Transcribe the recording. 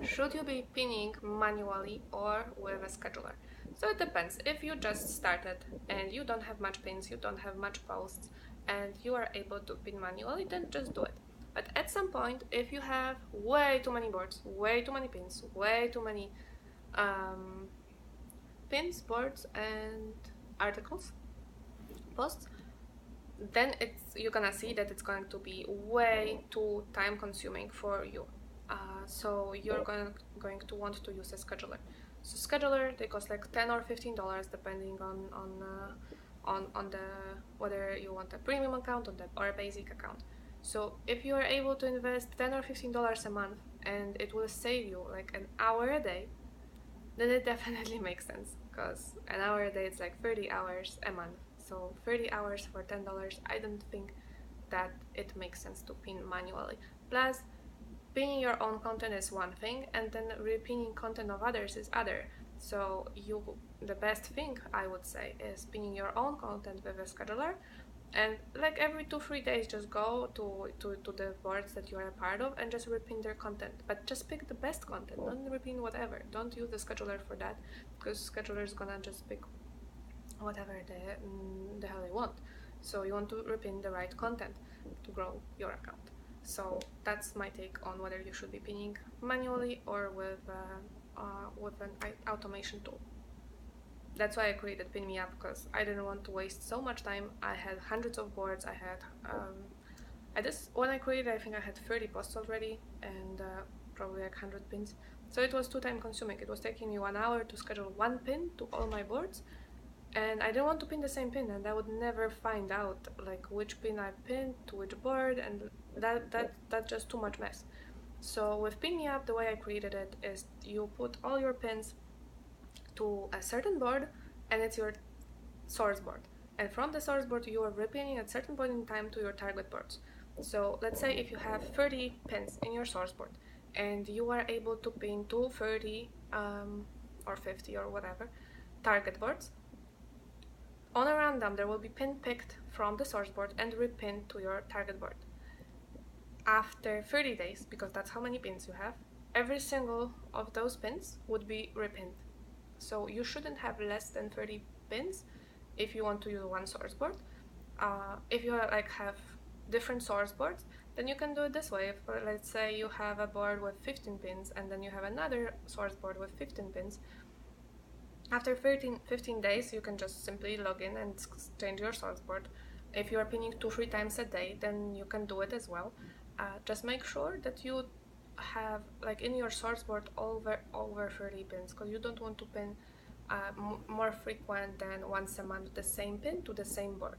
Should you be pinning manually or with a scheduler? So it depends. If you just started and you don't have much pins, you don't have much posts, and you are able to pin manually, then just do it. But at some point, if you have way too many boards, way too many pins, way too many pins, boards, and articles, posts, then you're gonna see that it's going to be way too time consuming for you. So you're going to want to use a scheduler. So scheduler, they cost like $10 or $15 depending on the whether you want a premium account or a basic account. So if you are able to invest $10 or $15 a month and it will save you like an hour a day, then it definitely makes sense, because an hour a day is like 30 hours a month. So 30 hours for $10, I don't think that it makes sense to pin manually. Plus, pinning your own content is one thing, and then repinning content of others is other. So the best thing I would say is pinning your own content with a scheduler, and like every 2-3 days just go to the boards that you are a part of and just repin their content, but just pick the best content, don't repin whatever. Don't use the scheduler for that, because scheduler is gonna just pick whatever the hell they want. So you want to repin the right content to grow your account. So that's my take on whether you should be pinning manually or with an automation tool. That's why I created PinMeApp, because I didn't want to waste so much time. I had hundreds of boards. I had when I created, I think I had 30 posts already and probably like 100 pins. So it was too time consuming. It was taking me 1 hour to schedule one pin to all my boards, and I didn't want to pin the same pin, and I would never find out like which pin I pinned to which board, and that's just too much mess. So with PinMeApp, the way I created it is you put all your pins to a certain board, and it's your source board, and from the source board you are repinning at certain point in time to your target boards. So let's say if you have 30 pins in your source board and you are able to pin to 30 or 50 or whatever target boards, on a random there will be pin picked from the source board and repinned to your target board. After 30 days, because that's how many pins you have, every single of those pins would be repinned. So you shouldn't have less than 30 pins if you want to use one source board. If you have different source boards, then you can do it this way. If, let's say you have a board with 15 pins and then you have another source board with 15 pins, after 15 days you can just simply log in and change your source board. If you are pinning 2-3 times a day, then you can do it as well. Just make sure that you have like in your source board over 30 pins, because you don't want to pin more frequent than once a month the same pin to the same board.